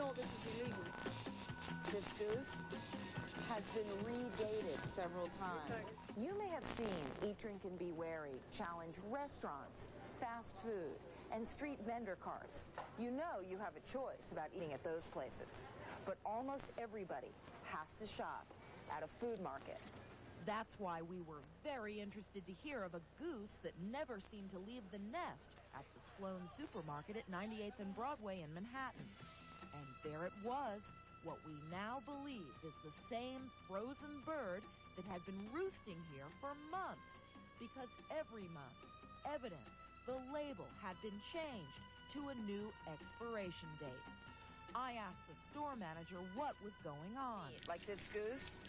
know this is illegal. This goose has been redated several times. You may have seen Eat, Drink, and Be Wary challenge restaurants, fast food, and street vendor carts. You know you have a choice about eating at those places. But almost everybody has to shop at a food market. That's why we were very interested to hear of a goose that never seemed to leave the nest at the Sloan Supermarket at 98th and Broadway in Manhattan. And there it was, what we now believe is the same frozen bird that had been roosting here for months. Because every month, evidence, the label had been changed to a new expiration date. I asked the store manager what was going on. Like this goose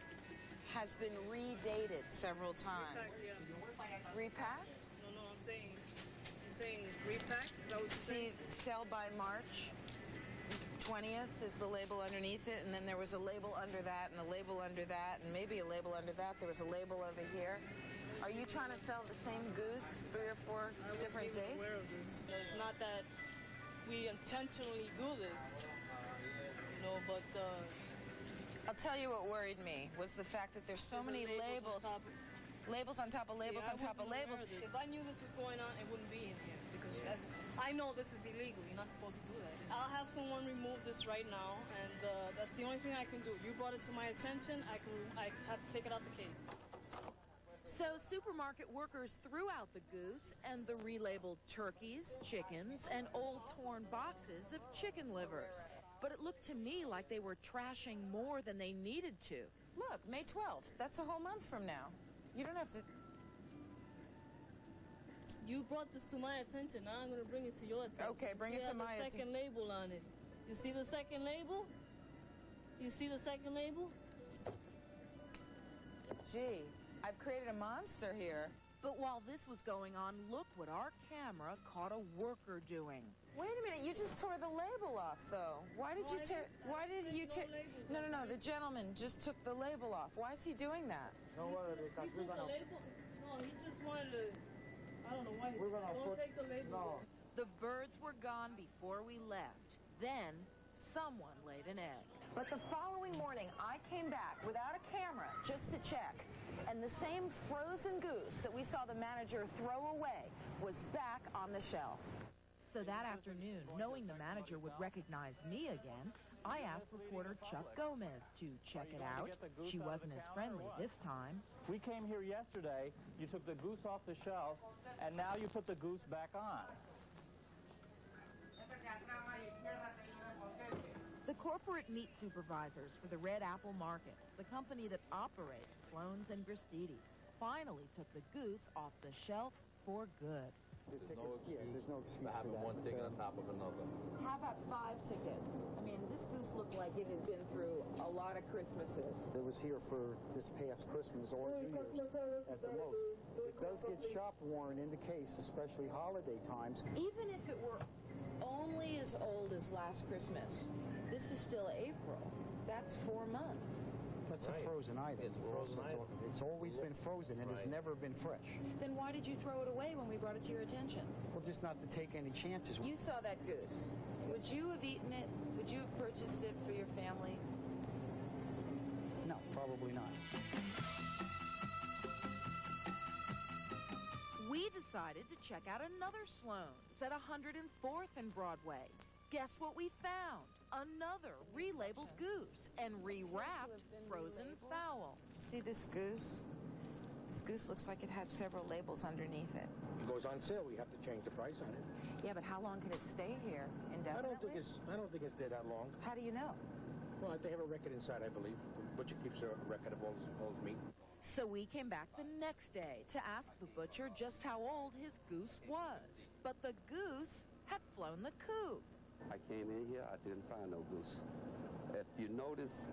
has been redated several times. Repacked, yeah. Repacked? No, I'm saying, you're saying repacked? Is that what you're saying? See, sell by March 20th is the label underneath it, and then there was a label under that, and a label under that, and maybe a label under that. There was a label over here. Are you trying to sell the same goose 3 or 4 different dates? Aware of this. It's not that we intentionally do this, you know, but I'll tell you what worried me was the fact that there's so many labels. Labels on top of labels on top of labels. If I knew this was going on, it wouldn't be in here because I know this is illegal. You're not supposed to do that. I'll have someone remove this right now, and that's the only thing I can do. You brought it to my attention. I have to take it out the cage. So supermarket workers threw out the goose and the relabeled turkeys, chickens, and old torn boxes of chicken livers. But it looked to me like they were trashing more than they needed to. Look, May 12th. That's a whole month from now. You don't have to... You brought this to my attention. Now I'm going to bring it to your attention. Okay, bring it to my attention. The second label on it. You see the second label? You see the second label? Gee, I've created a monster here. But while this was going on, look what our camera caught a worker doing. Wait a minute, you just tore the label off, though. Why did you tear... Why did you tear... No, the gentleman just took the label off. Why is he doing that? He took the label? No, he just wanted to... I don't know why. Don't take the labels off. The birds were gone before we left. Then someone laid an egg. But the following morning, I came back without a camera just to check, and the same frozen goose that we saw the manager throw away was back on the shelf. So that afternoon, knowing the manager would recognize me again, I asked reporter Chuck Gomez to check it out. She wasn't as friendly this time. We came here yesterday, you took the goose off the shelf, and now you put the goose back on. The corporate meat supervisors for the Red Apple Market, the company that operates Sloan's and Gristedes, finally took the goose off the shelf for good. There's no excuse for having one ticket on top of another. How about 5 tickets? I mean, this goose looked like it had been through a lot of Christmases. It was here for this past Christmas or New Year's at the most. It does get shop worn in the case, especially holiday times. Even if it were only as old as last Christmas, this is still April. That's 4 months. That's a frozen item. It's a frozen item. It's always been frozen. It has never been fresh. Then why did you throw it away when we brought it to your attention? Well, just not to take any chances. You saw that goose. Would you have eaten it? Would you have purchased it for your family? No, probably not. We decided to check out another Sloan's at 104th and Broadway. Guess what we found? Another relabeled goose and rewrapped frozen fowl. See this goose? This goose looks like it had several labels underneath it. It goes on sale. We have to change the price on it. Yeah, but how long could it stay here indefinitely? I don't think it's there that long. How do you know? Well, they have a record inside, I believe. The butcher keeps a record of all his meat. So we came back the next day to ask the butcher just how old his goose was. But the goose had flown the coop. I came in here, I didn't find no goose. If you notice,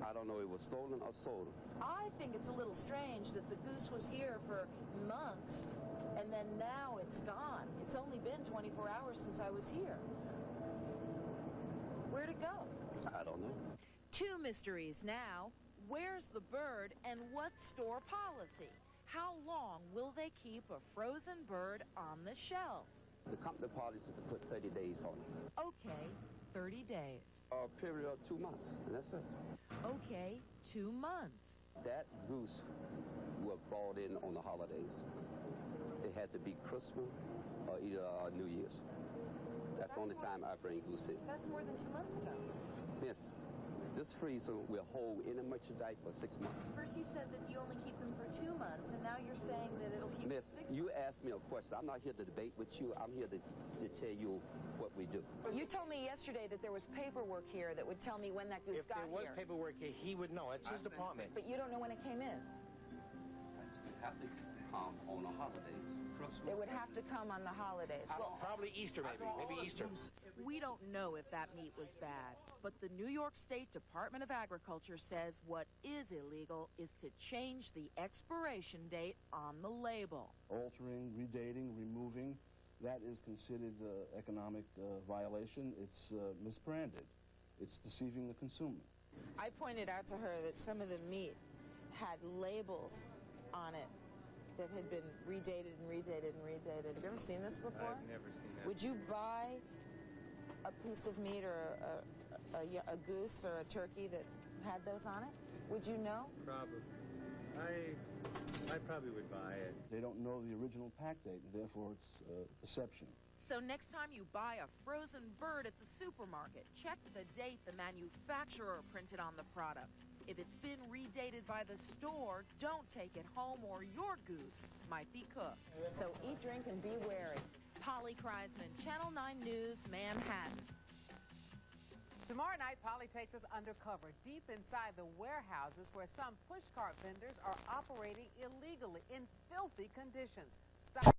I don't know, it was stolen or sold. I think it's a little strange that the goose was here for months, and then now it's gone. It's only been 24 hours since I was here. Where'd it go? I don't know. 2 mysteries now. Where's the bird, and what's store policy? How long will they keep a frozen bird on the shelf? The company policy to put 30 days on it. Okay, 30 days. A period of 2 months, and that's it. Okay, 2 months. That goose was bought in on the holidays. It had to be Christmas or either New Year's. That's the only time I bring goose in. That's more than 2 months ago. Yes. This freezer will hold any merchandise for 6 months. First you said that you only keep them for 2 months, and now you're saying that it'll keep Miss, for 6 months. you asked me a question. I'm not here to debate with you. I'm here to tell you what we do. You told me yesterday that there was paperwork here that would tell me when that goose got here. If there was paperwork here, he would know. It's his department. But you don't know when it came in. You have to come on the holidays. Christmas. It would have to come on the holidays. Well, Probably Easter, maybe Easter. We don't know if that meat was bad, but the New York State Department of Agriculture says what is illegal is to change the expiration date on the label. Altering, redating, removing, that is considered economic violation. It's misbranded. It's deceiving the consumer. I pointed out to her that some of the meat had labels on it that had been redated and redated and redated. Have you ever seen this before? I've never seen that. Would you buy a piece of meat or a goose or a turkey that had those on it? Would you know? Probably. I probably would buy it. They don't know the original pack date, and therefore it's deception. So next time you buy a frozen bird at the supermarket, check the date the manufacturer printed on the product. If it's been redated by the store, don't take it home or your goose might be cooked. So eat, drink, and be wary. Polly Kreisman, Channel 9 News, Manhattan. Tomorrow night, Polly takes us undercover, deep inside the warehouses where some pushcart vendors are operating illegally in filthy conditions. Stop